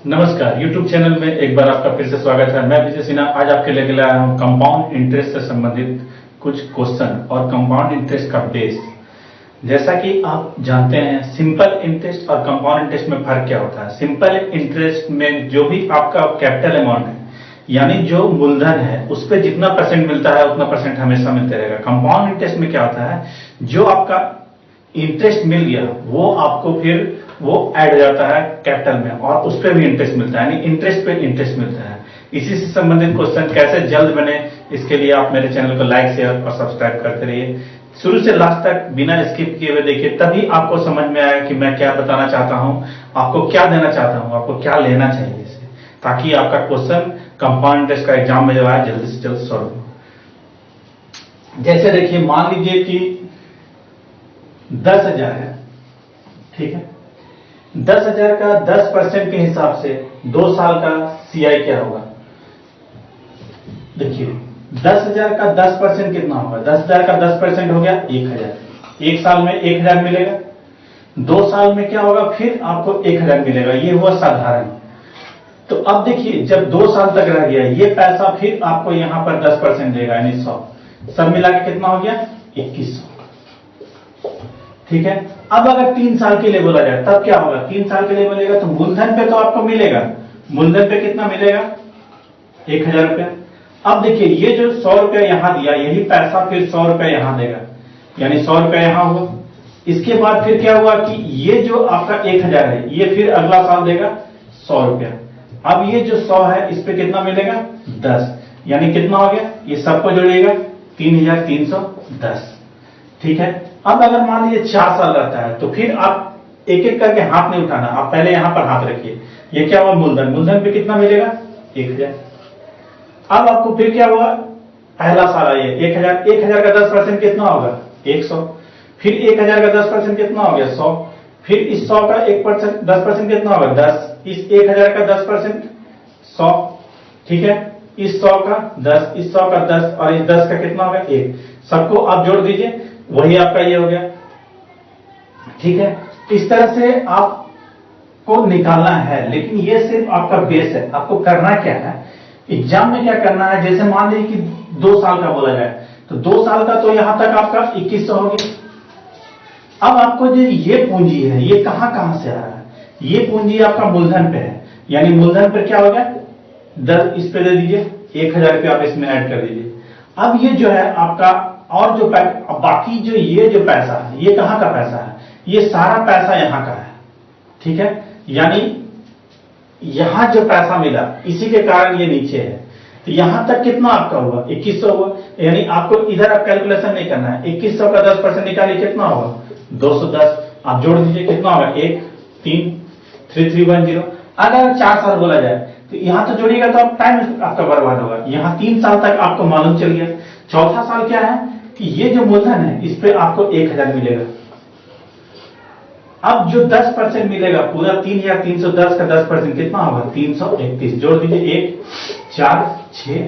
नमस्कार, YouTube channel में एक बार आपका फिर से स्वागत है। मैं विजय सिन्हा आज आपके लेके आया हूँ कंपाउंड इंटरेस्ट से संबंधित कुछ क्वेश्चन और कंपाउंड इंटरेस्ट का बेस। जैसा कि आप जानते हैं, सिंपल इंटरेस्ट और कंपाउंड इंटरेस्ट में फर्क क्या होता है। सिंपल इंटरेस्ट में जो भी आपका कैपिटल अमाउंट है, यानी जो मूलधन है, उस पर जितना परसेंट मिलता है उतना परसेंट हमेशा मिलते रहेगा। कंपाउंड इंटरेस्ट में क्या होता है, जो आपका इंटरेस्ट मिल गया वो आपको फिर वो ऐड हो जाता है कैपिटल में और उस पर भी इंटरेस्ट मिलता है, यानी इंटरेस्ट पे इंटरेस्ट मिलता है। इसी से संबंधित क्वेश्चन कैसे जल्द बने, इसके लिए आप मेरे चैनल को लाइक शेयर और सब्सक्राइब करते रहिए। शुरू से लास्ट तक बिना स्किप किए हुए देखिए, तभी आपको समझ में आएगा कि मैं क्या बताना चाहता हूं, आपको क्या देना चाहता हूं, आपको क्या लेना चाहिए इससे, ताकि आपका क्वेश्चन कंपाउंड इंटरेस्ट का एग्जाम में जो है जल्दी से जल्द सॉल्व हो। जैसे देखिए, मान लीजिए कि 10,000 है, ठीक है। 10,000 का 10% के हिसाब से 2 साल का सीआई क्या होगा। देखिए 10,000 का 10% कितना होगा। 10,000 का 10% हो गया 1,000। एक साल में 1,000 मिलेगा। 2 साल में क्या होगा, फिर आपको 1,000 मिलेगा। ये हुआ साधारण। तो अब देखिए, जब 2 साल तक रह गया ये पैसा, फिर आपको यहां पर 10% देगा, यानी 100। सब मिला के कितना हो गया, 2,100। ठीक है। अब अगर 3 साल के लिए बोला जाए तब क्या होगा। 3 साल के लिए बोलेगा तो मूलधन पे तो आपको मिलेगा, मूलधन पे कितना मिलेगा, 1,000 रुपया। अब देखिए, ये जो 100 रुपया यहां दिया, यही पैसा फिर 100 रुपया यहां देगा, यानी 100 रुपया यहां हुआ। इसके बाद फिर क्या हुआ कि ये जो आपका 1,000 है, ये फिर अगला साल देगा 100 रुपया। अब ये जो 100 है, इस पे कितना मिलेगा, 10, यानी कितना हो गया, ये सबको जोड़िएगा 3,310। ठीक है। अब अगर मान लीजिए 4 साल रहता है तो फिर आप एक एक करके हाथ नहीं उठाना, आप पहले यहां पर हाथ रखिए। ये क्या हुआ, मूलधन, मूलधन पे कितना मिलेगा, 1,000। अब आपको फिर क्या हुआ, पहला साल आइए 1,000, 1,000 का 10% कितना होगा, 100। फिर 1,000 का 10% कितना हो गया, 100। फिर इस 100 का 1% 10% कितना होगा, 10। इस 1,000 का 10% 100। ठीक है। इस 100 का 10, इस 100 का 10 और इस 10 का कितना होगा, 1। सबको आप जोड़ दीजिए, वही आपका ये हो गया। ठीक है। इस तरह से आपको निकालना है, लेकिन ये सिर्फ आपका बेस है। आपको करना क्या है, एग्जाम में क्या करना है। जैसे मान लीजिए कि 2 साल का बोला जाए तो 2 साल का तो यहां तक आपका 2,100 हो गया। अब आपको जो ये पूंजी है, ये कहां कहां से आ रहा है, ये पूंजी आपका मूलधन पे है, यानी मूलधन पर क्या हो गया, 10 इस पे दे दीजिए, 1,000 रुपया आप इसमें ऐड कर दीजिए। अब ये जो है आपका, और जो बाकी जो ये जो पैसा है, ये कहां का पैसा है, ये सारा पैसा यहां का है। ठीक है। यानी यहां जो पैसा मिला इसी के कारण ये नीचे है। तो यहां तक कितना आपका हुआ, 2,100 हुआ। यानी आपको इधर आप कैलकुलेशन नहीं करना है। 2,100 का 10% निकालिए, कितना होगा, 210। आप जोड़ दीजिए, कितना होगा, 1 3 3310। अगर 4 साल बोला जाए तो यहां तो जोड़िएगा तो आप टाइम आपका बर्बाद होगा। यहां 3 साल तक आपको मालूम चल गया। चौथा साल क्या है कि ये जो मूलधन है, इस पे आपको 1,000 मिलेगा। अब जो 10% मिलेगा, पूरा 3,310 का 10% कितना होगा, 331। जोड़ दीजिए, 1 4 6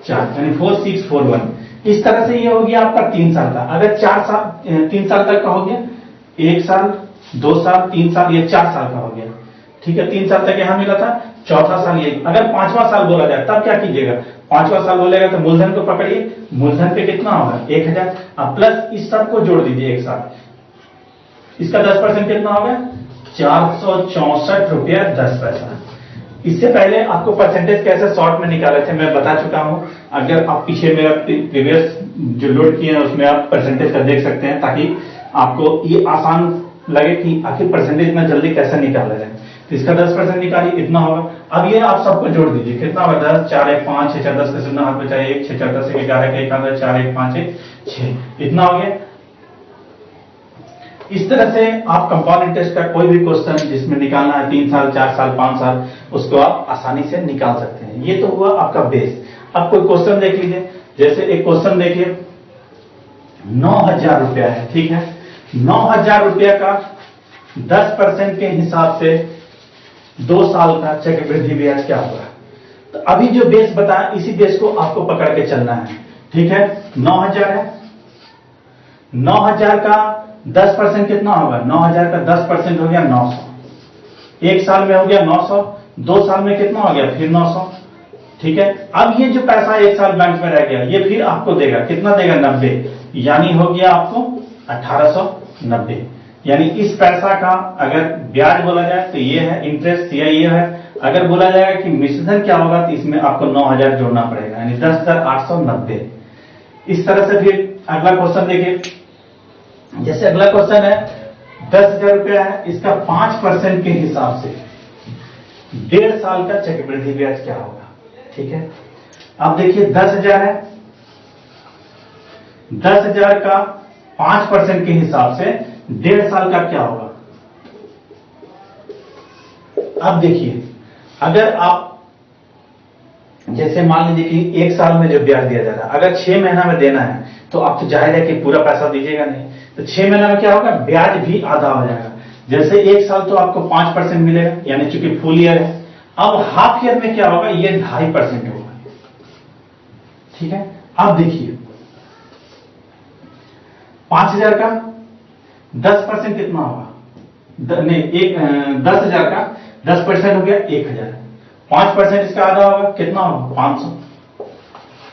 4, यानी 4641। इस तरह से ये हो गया आपका 3 साल का। अगर 3 साल तक का हो गया, 1 साल 2 साल 3 साल, ये 4 साल का हो गया। ठीक है। 3 साल तक यहां मिला था, चौथा साल ये। अगर 5वां साल बोला जाए तब क्या कीजिएगा, 5वां साल बोलेगा तो मूलधन को पकड़िए, मूलधन पे कितना होगा, 1,000। अब प्लस इस सब को जोड़ दीजिए एक साथ। इसका 10% कितना होगा, 464 रुपया 10 पैसा। इससे पहले आपको परसेंटेज कैसे शॉर्ट में निकाले थे मैं बता चुका हूं। अगर आप पीछे मेरा प्रीवियस जो लोड किए हैं उसमें आप परसेंटेज का देख सकते हैं, ताकि आपको ये आसान लगे कि आखिर परसेंटेज इतना जल्दी कैसे निकाला जाए। तो इसका 10% निकालिए, इतना होगा। अब ये आप सबको जोड़ दीजिए, कितना होगा, 10 4 1 5 6 4 10 का सुनना हाथ बचाइए, 1 6 4 10 1 11 1 11 4 1 5 1 6, इतना हो गया। इस तरह से आप कंपाउंड इंटरेस्ट का कोई भी क्वेश्चन जिसमें निकालना है 3 साल 4 साल 5 साल, उसको आप आसानी से निकाल सकते हैं। ये तो हुआ आपका बेस। अब कोई क्वेश्चन देख लीजिए। जैसे एक क्वेश्चन देखिए, 9,000 रुपया है, ठीक है। 9,000 रुपया का 10% के हिसाब से 2 साल का चक्रवृद्धि ब्याज क्या होगा। तो अभी जो बेस बताया, इसी बेस को आपको पकड़ के चलना है। ठीक है। 9,000 है, 9,000 का 10% कितना होगा, 9,000 का 10% हो गया 900। एक साल में हो गया 900, 2 साल में कितना हो गया, फिर 900। ठीक है, अब ये जो पैसा 1 साल बैंक में रह गया, ये फिर आपको देगा, कितना देगा, 90, यानी हो गया आपको 1890। यानी इस पैसा का अगर ब्याज बोला जाए तो ये है इंटरेस्ट, या ये है। अगर बोला जाएगा कि मिश्रधन क्या होगा, तो इसमें आपको 9000 जोड़ना पड़ेगा, यानी 10,890। इस तरह से फिर अगला क्वेश्चन देखिए, जैसे अगला क्वेश्चन है 10,000 रुपया है, इसका 5% के हिसाब से 1.5 साल का चक्रवृद्धि ब्याज क्या होगा। ठीक है, अब देखिए 10,000 है, 10,000 का 5% के हिसाब से 1.5 साल का क्या होगा। अब देखिए, अगर आप जैसे मान लीजिए कि 1 साल में जो ब्याज दिया जा रहा है, अगर 6 महीना में देना है तो आप तो जाहिर है कि पूरा पैसा दीजिएगा नहीं, तो 6 महीना में क्या होगा, ब्याज भी आधा हो जाएगा। जैसे 1 साल तो आपको 5% मिलेगा, यानी चूंकि फुल ईयर है। अब हाफ ईयर में क्या होगा, ये 2.5% होगा। ठीक है, अब देखिए 5,000 का 10% कितना होगा, नहीं 10,000 का 10% हो गया 1,000, 5% इसका आधा होगा, कितना होगा, 500।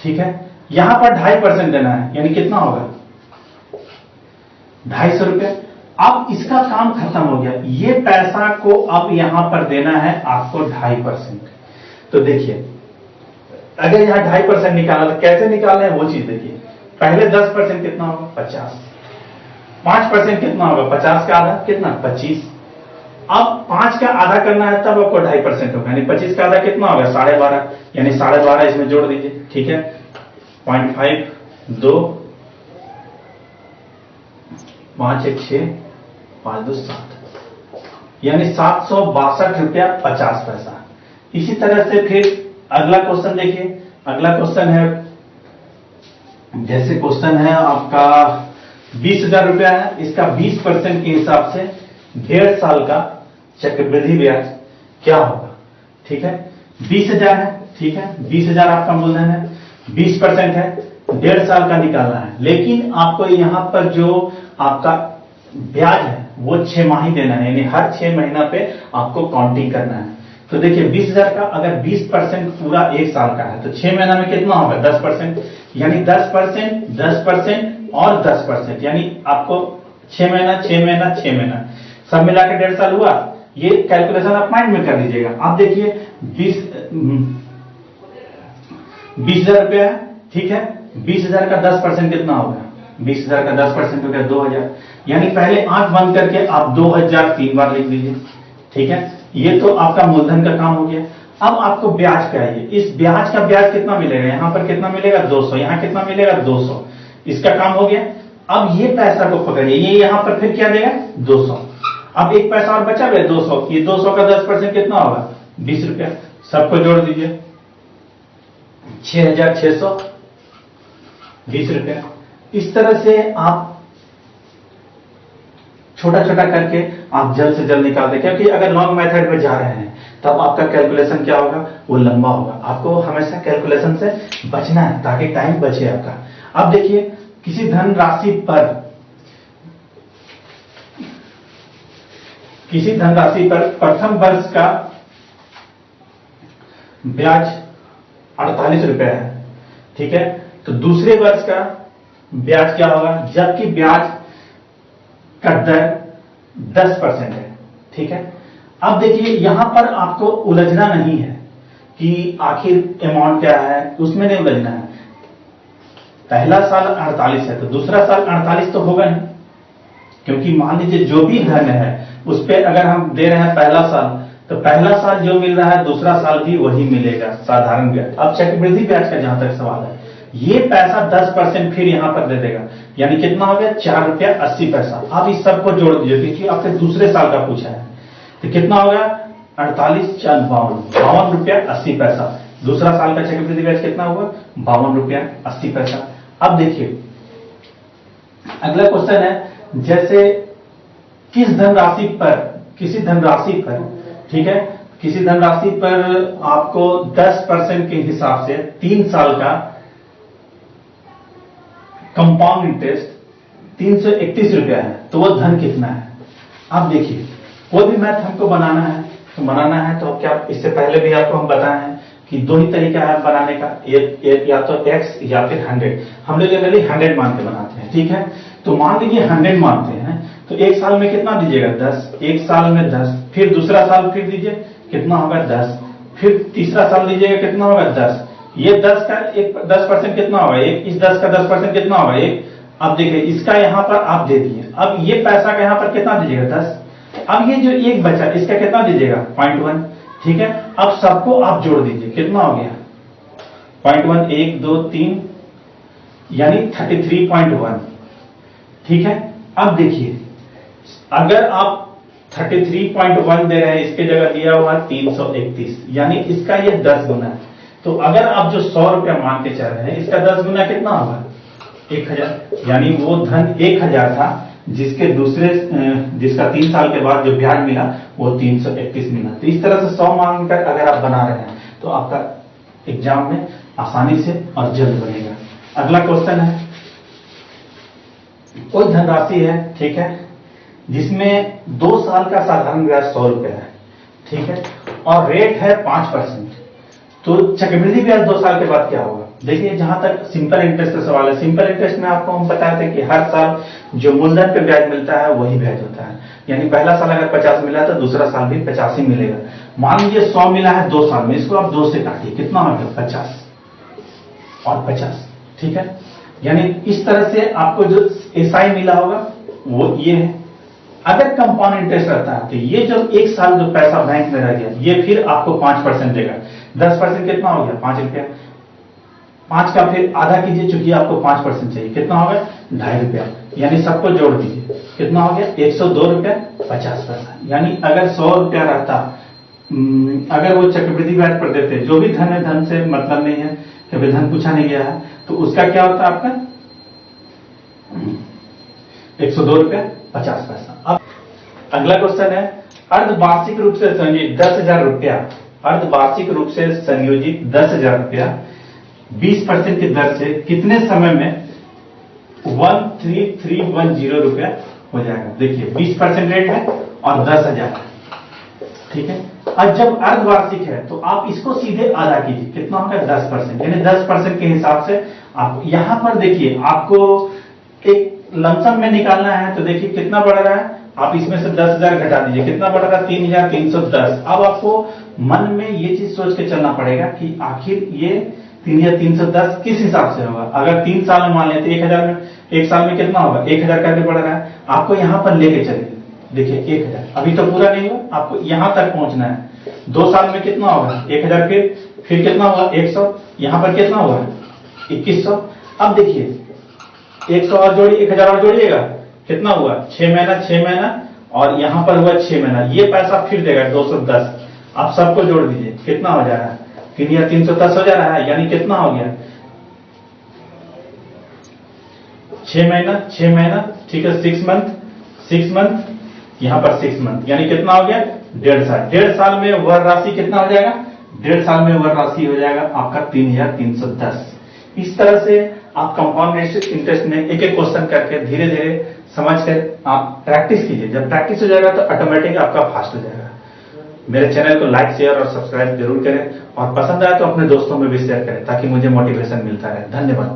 ठीक है, यहां पर 2.5% देना है, यानी कितना होगा, 250 रुपया। अब इसका काम खत्म हो गया, ये पैसा को अब यहां पर देना है आपको 2.5%। तो देखिए, अगर यहां 2.5% निकाला तो कैसे निकालना है वो चीज देखिए। पहले 10% कितना होगा, 50, 5% कितना होगा, 50 का आधा कितना, 25। अब 5 का आधा करना है तब आपको 2.5% होगा, यानी 25 का आधा कितना होगा, 12.5, यानी 12.5 इसमें जोड़ दीजिए। ठीक है, 0.5, 2, 5 1 6, 5 2 7, यानी 762 रुपया 50 पैसा। इसी तरह से फिर अगला क्वेश्चन देखिए, अगला क्वेश्चन है, जैसे क्वेश्चन है आपका 20,000 रुपया है, इसका 20% के हिसाब से 1.5 साल का चक्रवृद्धि ब्याज क्या होगा। ठीक है, 20,000 है, ठीक है, 20,000 आपका मूलधन है, 20% है, 1.5 साल का निकालना है। लेकिन आपको यहां पर जो आपका ब्याज है वो 6 माही देना है, यानी हर 6 महीना पे आपको काउंटिंग करना है। तो देखिए 20,000 का अगर 20% पूरा 1 साल का है तो 6 महीना में कितना होगा, 10%, यानी 10%, 10% और 10%, यानी आपको 6 महीना 6 महीना 6 महीना सब मिला के 1.5 साल हुआ। ये कैलकुलेशन आप माइंड में कर लीजिएगा। आप देखिए 20,000 रुपया है, ठीक है, 20,000 का 10% कितना होगा, 20,000 का 10% हो गया 2,000, यानी पहले आंख बंद करके आप 2,000 3 बार लिख दीजिए। ठीक है, ये तो आपका मूलधन का काम हो गया। अब आपको ब्याज पे आइए, इस ब्याज का ब्याज कितना मिलेगा, यहां पर कितना मिलेगा, 200, यहां कितना मिलेगा, 200, इसका काम हो गया। अब ये पैसा को पकड़िए, ये यहां पर फिर क्या देगा, 200। अब एक पैसा और बचा हुआ 200, ये 200 का 10% कितना होगा, 20 रुपया, सबको जोड़ दीजिए, 6,620 रुपया। इस तरह से आप छोटा छोटा करके आप जल्द से जल्द निकाल दें, क्योंकि अगर लॉन्ग मेथड में जा रहे हैं तब आपका कैलकुलेशन क्या होगा, वो लंबा होगा। आपको हमेशा कैलकुलेशन से बचना है ताकि टाइम बचे आपका। अब देखिए किसी धनराशि पर प्रथम वर्ष का ब्याज 48 रुपया है, ठीक है, तो दूसरे वर्ष का ब्याज क्या होगा, जबकि ब्याज का दर 10% है। ठीक है, अब देखिए यहां पर आपको उलझना नहीं है कि आखिर अमाउंट क्या है, उसमें नहीं उलझना है। पहला साल 48 है तो दूसरा साल 48 तो होगा नहीं, क्योंकि मान लीजिए जो भी धन है उस पर अगर हम दे रहे हैं पहला साल, तो पहला साल जो मिल रहा है दूसरा साल भी वही मिलेगा, साधारण ब्याज। अब चक्रवृद्धि ब्याज का जहां तक सवाल है, ये पैसा 10% फिर यहां पर दे देगा, यानी कितना हो गया, 4 रुपया 80 पैसा। अब इस सबको जोड़ दीजिए क्योंकि आपसे दूसरे साल का पूछा है, तो कितना होगा, 48 4 52 रुपया 80 पैसा। दूसरा साल का चक्रवृद्धि ब्याज कितना हुआ, 52 रुपया 80 पैसा। अब देखिए अगला क्वेश्चन है, जैसे किसी धनराशि पर, ठीक है, किसी धनराशि पर आपको 10% के हिसाब से 3 साल का कंपाउंड इंटरेस्ट 331 रुपया है, तो वो धन कितना है। अब देखिए कोई भी मैथ हमको बनाना है तो बनाना है तो क्या, इससे पहले भी आपको हम बताए हैं कि दो ही तरीका है बनाने का, या तो x या फिर 100। हम लोग जनरली 100 मान के बनाते हैं, ठीक है। तो मान लीजिए 100 मानते हैं, तो एक साल में कितना दीजिएगा 10, एक साल में 10, फिर दूसरा साल फिर दीजिए कितना होगा 10, फिर तीसरा साल दीजिएगा कितना होगा 10। ये 10 का 10% कितना होगा 1, इस 10 का 10% कितना होगा 1। अब देखिए इसका यहां पर आप दे दिए, अब ये पैसा का यहां पर कितना दीजिएगा 10। अब ये जो एक बचा इसका कितना दीजिएगा 0.1, ठीक है। अब सबको आप जोड़ दीजिए, कितना हो गया 0.1, 1 2 3, यानी 33.1, ठीक है। अब देखिए अगर आप 33.1 दे रहे हैं, इसके जगह दिया हुआ 331, यानी इसका ये 10 गुना है। तो अगर आप जो 100 रुपया मान के चल रहे हैं, इसका 10 गुना कितना होगा 1000, यानी वो धन 1000 था जिसका 3 साल के बाद जो ब्याज मिला वो 331 मिला। तो इस तरह से 100 मांगकर अगर आप बना रहे हैं तो आपका एग्जाम में आसानी से और जल्द बनेगा। अगला क्वेश्चन है, कोई धनराशि है, ठीक है, जिसमें 2 साल का साधारण ब्याज 100 रुपया है, ठीक है, और रेट है 5%। तो चक्रवृद्धि ब्याज 2 साल के बाद क्या होगा। देखिए जहां तक सिंपल इंटरेस्ट का सवाल है, सिंपल इंटरेस्ट में आपको हम बताए थे कि हर साल जो मूलधन पे ब्याज मिलता है वही ब्याज होता है, यानी पहला साल अगर 50 मिला तो दूसरा साल भी 50 ही मिलेगा। मान लीजिए 100 मिला है 2 साल में, इसको आप 2 से काटिए, कितना हो गया 50 और 50, ठीक है। यानी इस तरह से आपको जो एसआई मिला होगा वो ये है। अगर कंपाउंड इंटरेस्ट रहता है तो ये जो एक साल जो पैसा बैंक में रह गया ये फिर आपको 5% देगा। 10% कितना हो गया 5 रुपया, 5 का फिर आधा कीजिए, चूंकि आपको 5% चाहिए, कितना होगा 2.5 रुपया, यानी सबको जोड़ दीजिए कितना हो गया 102 रुपया 50 पैसा। यानी अगर 100 रुपया रहता, अगर वो चक्रवृद्धि ब्याज पर देते, जो भी धन है धन से मतलब नहीं है, कभी धन पूछा नहीं गया है, तो उसका क्या होता आपका 102 रुपया 50 पैसा। अब अगला क्वेश्चन है, अर्धवार्षिक रूप से संयोजित 10,000 रुपया, अर्धवार्षिक रूप से संयोजित 10,000 रुपया 20% की दर से कितने समय में 13310 रुपया हो जाएगा। देखिए 20% रेट है और 10,000, ठीक है। और जब अर्धवार्षिक है तो आप इसको सीधे आधा कीजिए, कितना होगा 10%, यानी 10% के हिसाब से आप यहां पर देखिए आपको एक लमसम में निकालना है। तो देखिए कितना बढ़ रहा है, आप इसमें से 10,000 घटा दीजिए, कितना बढ़ रहा है 3,310। अब आपको मन में ये चीज सोच के चलना पड़ेगा कि आखिर ये 3,310 किस हिसाब से होगा। अगर 3 साल में मान लेते 1,000 में, एक साल में कितना होगा 1,000 करके बढ़ रहा है, आपको यहां पर लेके चलिए। देखिए 1,000 अभी तो पूरा नहीं हुआ, आपको यहां तक पहुंचना है। 2 साल में कितना होगा 1,000, फिर कितना होगा 100, यहां पर कितना होगा 2100। अब देखिए 100 और जोड़िए, 1,000 और जोड़िएगा, कितना हुआ 6 महीना, 6 महीना और यहां पर हुआ 6 महीना, ये पैसा फिर देगा 210। आप सबको जोड़ दीजिए, कितना हो जा रहा है 3,310 हो जा रहा है, यानी कितना हो गया 6 महीना, 6 महीना, ठीक है, 6 मंथ, 6 मंथ, यहां पर 6 मंथ, यानी कितना हो गया 1.5 साल। 1.5 साल में वह राशि कितना हो जाएगा, 1.5 साल में वह राशि हो जाएगा आपका 3,310। इस तरह से आप कंपाउंड इंटरेस्ट में एक एक क्वेश्चन करके धीरे धीरे समझ कर आप प्रैक्टिस कीजिए। जब प्रैक्टिस हो जाएगा तो ऑटोमेटिक आपका फास्ट हो जाएगा। मेरे चैनल को लाइक शेयर और सब्सक्राइब जरूर करें, और पसंद आए तो अपने दोस्तों में भी शेयर करें ताकि मुझे मोटिवेशन मिलता रहे। धन्यवाद।